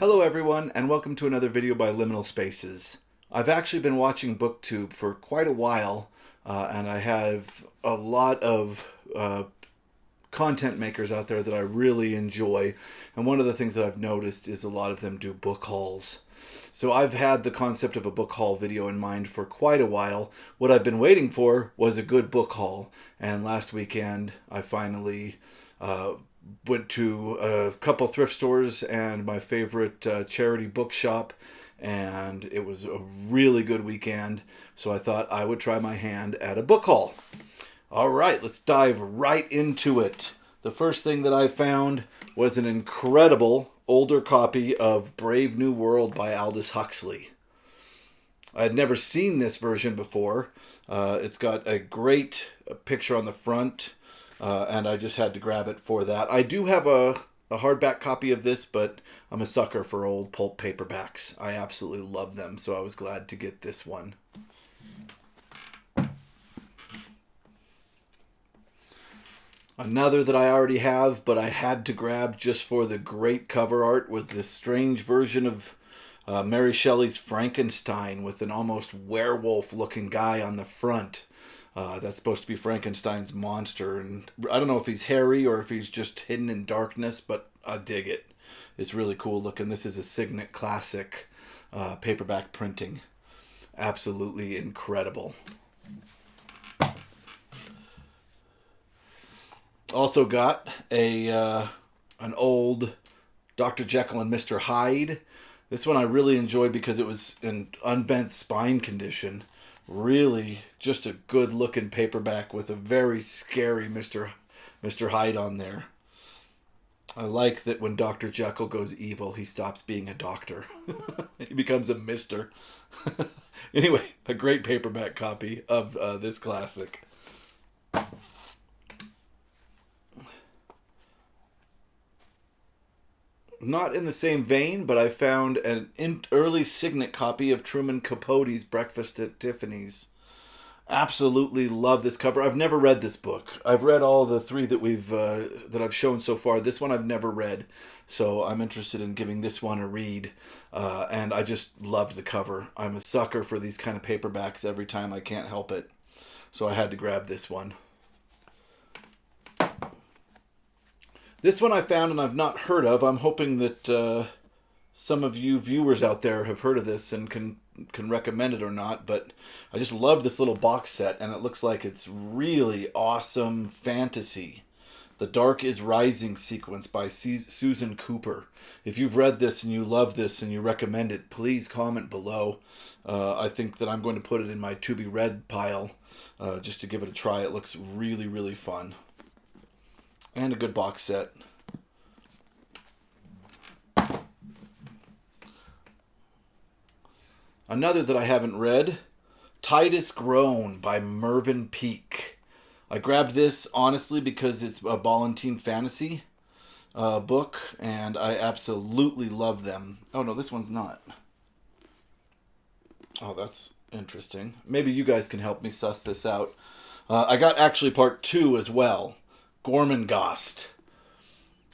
Hello everyone, and welcome to another video by Liminal Spaces. I've actually been watching BookTube for quite a while, and I have a lot of content makers out there that I really enjoy, and one of the things that I've noticed is a lot of them do book hauls. So I've had the concept of a book haul video in mind for quite a while. What I've been waiting for was a good book haul, and last weekend I finally went to a couple thrift stores and my favorite charity bookshop, and it was a really good weekend, so I thought I would try my hand at a book haul. All right, let's dive right into it. The first thing that I found was an incredible older copy of Brave New World by Aldous Huxley. I had never seen this version before. It's got a great picture on the front, and I just had to grab it for that. I do have a hardback copy of this, but I'm a sucker for old pulp paperbacks. I absolutely love them, so I was glad to get this one. Another that I already have, but I had to grab just for the great cover art, was this strange version of Mary Shelley's Frankenstein with an almost werewolf-looking guy on the front. That's supposed to be Frankenstein's monster, and I don't know if he's hairy or if he's just hidden in darkness, but I dig it. It's really cool looking. This is a Signet Classic paperback printing. Absolutely incredible. Also got an old Dr. Jekyll and Mr. Hyde. This one I really enjoyed because it was in unbent spine condition. Really just a good looking paperback with a very scary Mr. Hyde on there. I like that when Dr. Jekyll goes evil, he stops being a doctor. He becomes a mister. Anyway, a great paperback copy of this classic. Not in the same vein, but I found an early Signet copy of Truman Capote's Breakfast at Tiffany's. Absolutely love this cover. I've never read this book. I've read all the three that I've shown so far. This one I've never read, so I'm interested in giving this one a read. And I just loved the cover. I'm a sucker for these kind of paperbacks every time. I can't help it, so I had to grab this one. This one I found and I've not heard of. I'm hoping that some of you viewers out there have heard of this and can recommend it or not. But I just love this little box set, and it looks like it's really awesome fantasy. The Dark is Rising sequence by Susan Cooper. If you've read this and you love this and you recommend it, please comment below. I think that I'm going to put it in my to be read pile just to give it a try. It looks really, really fun. And a good box set. Another that I haven't read, Titus Groan by Mervyn Peake. I grabbed this honestly because it's a Ballantine fantasy book, and I absolutely love them. Oh no, this one's not. Oh, that's interesting. Maybe you guys can help me suss this out. I got actually part 2 as well. Gormenghast.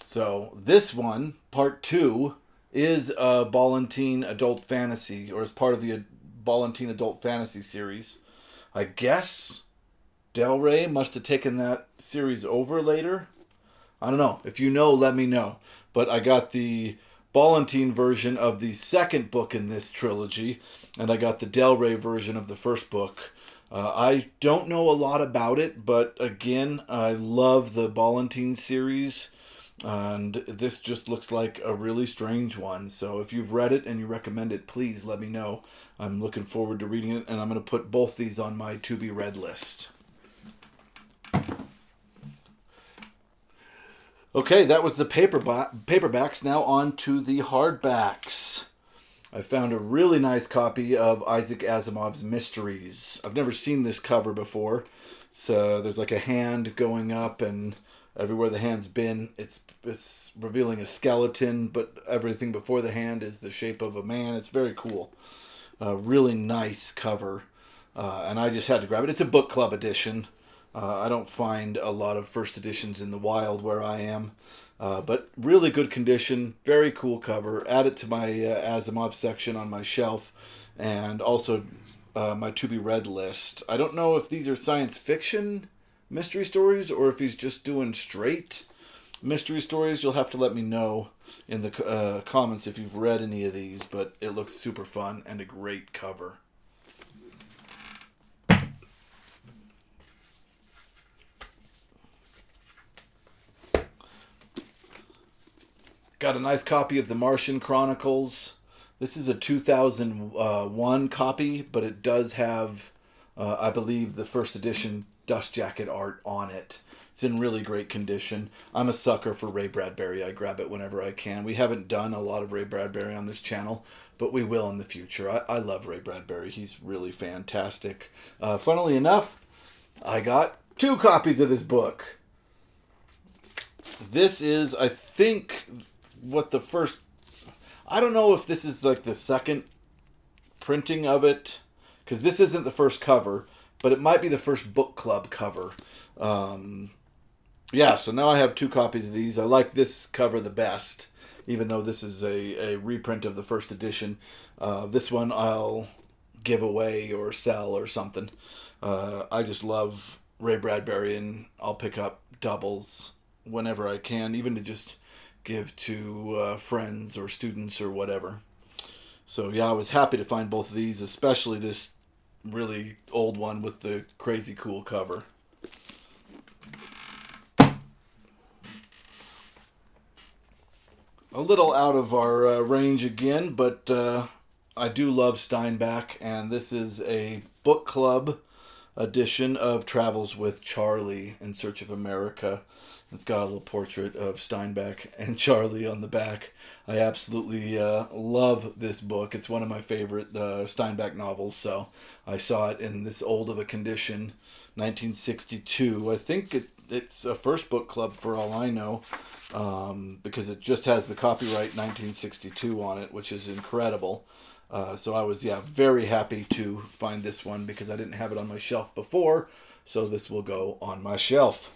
So this one, part 2, is a Ballantine adult fantasy, or is part of the Ballantine adult fantasy series. I guess Del Rey must have taken that series over later. I don't know. If you know, let me know. But I got the Ballantine version of the second book in this trilogy, and I got the Del Rey version of the first book. I don't know a lot about it, but again, I love the Ballantine series, and this just looks like a really strange one. So if you've read it and you recommend it, please let me know. I'm looking forward to reading it, and I'm going to put both these on my to be read list. Okay, that was the paperbacks. Now on to the hardbacks. I found a really nice copy of Isaac Asimov's Mysteries. I've never seen this cover before. So there's like a hand going up, and everywhere the hand's been, it's revealing a skeleton, but everything before the hand is the shape of a man. It's very cool. Really nice cover. And I just had to grab it. It's a book club edition. I don't find a lot of first editions in the wild where I am. But really good condition, very cool cover. Add it to my Asimov section on my shelf, and also my to be read list. I don't know if these are science fiction mystery stories or if he's just doing straight mystery stories. You'll have to let me know in the comments if you've read any of these, but it looks super fun and a great cover. Got a nice copy of The Martian Chronicles. This is a 2001 copy, but it does have, I believe, the first edition dust jacket art on it. It's in really great condition. I'm a sucker for Ray Bradbury. I grab it whenever I can. We haven't done a lot of Ray Bradbury on this channel, but we will in the future. I love Ray Bradbury. He's really fantastic. Funnily enough, I got 2 copies of this book. This is, I think, what the first... I don't know if this is like the second printing of it, because this isn't the first cover, but it might be the first book club cover. Yeah, so now I have 2 copies of these. I like this cover the best, even though this is a reprint of the first edition. This one I'll give away or sell or something. I just love Ray Bradbury, and I'll pick up doubles whenever I can, even to just give to friends or students or whatever. So yeah, I was happy to find both of these, especially this really old one with the crazy cool cover. A little out of our range again, but I do love Steinbeck, and this is a book club edition of Travels with Charlie in Search of America. It's got a little portrait of Steinbeck and Charlie on the back. I absolutely love this book. It's one of my favorite Steinbeck novels, so I saw it in this old of a condition, 1962. I think it's a first book club for all I know, because it just has the copyright 1962 on it, which is incredible. So I was, very happy to find this one because I didn't have it on my shelf before, so this will go on my shelf.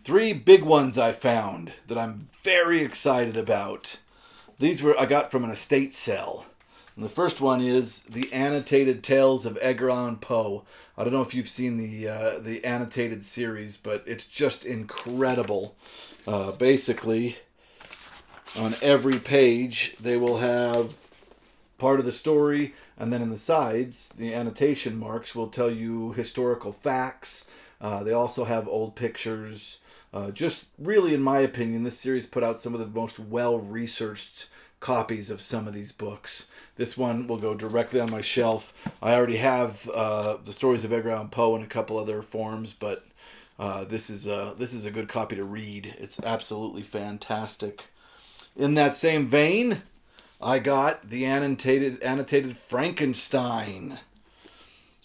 3 big ones I found that I'm very excited about. These I got from an estate sale. And the first one is the Annotated Tales of Edgar Allan Poe. I don't know if you've seen the annotated series, but it's just incredible. Basically, on every page, they will have part of the story, and then in the sides, the annotation marks will tell you historical facts. They also have old pictures. Just really, in my opinion, this series put out some of the most well-researched copies of some of these books. This one will go directly on my shelf. I already have the Stories of Edgar Allan Poe in a couple other forms, but this is a good copy to read. It's absolutely fantastic. In that same vein, I got the annotated Frankenstein,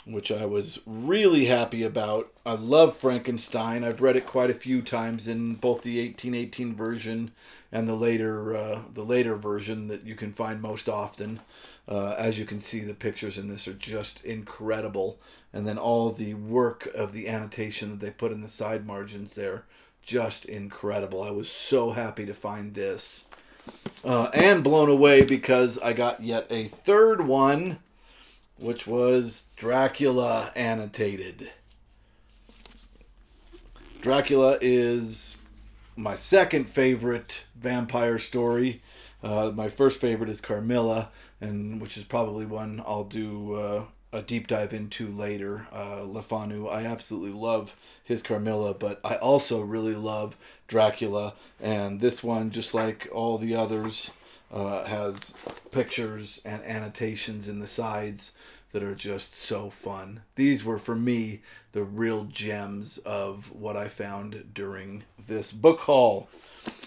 which I was really happy about. I love Frankenstein. I've read it quite a few times in both the 1818 version and the later version that you can find most often. As you can see, the pictures in this are just incredible. And then all the work of the annotation that they put in the side margins there, just incredible. I was so happy to find this. And blown away because I got yet a third one, which was Dracula annotated. Dracula is my second favorite vampire story. My first favorite is Carmilla, and which is probably one I'll do a deep dive into later. Le Fanu, I absolutely love his Carmilla, but I also really love Dracula, and this one, just like all the others, has pictures and annotations in the sides that are just so fun. These were, for me, the real gems of what I found during this book haul.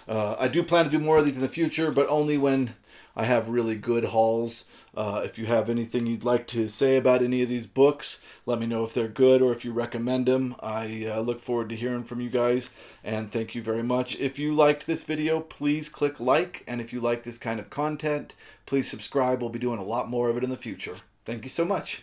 I do plan to do more of these in the future, but only when I have really good hauls. If you have anything you'd like to say about any of these books, let me know if they're good or if you recommend them. I look forward to hearing from you guys, and thank you very much. If you liked this video, please click like, and if you like this kind of content, please subscribe. We'll be doing a lot more of it in the future. Thank you so much.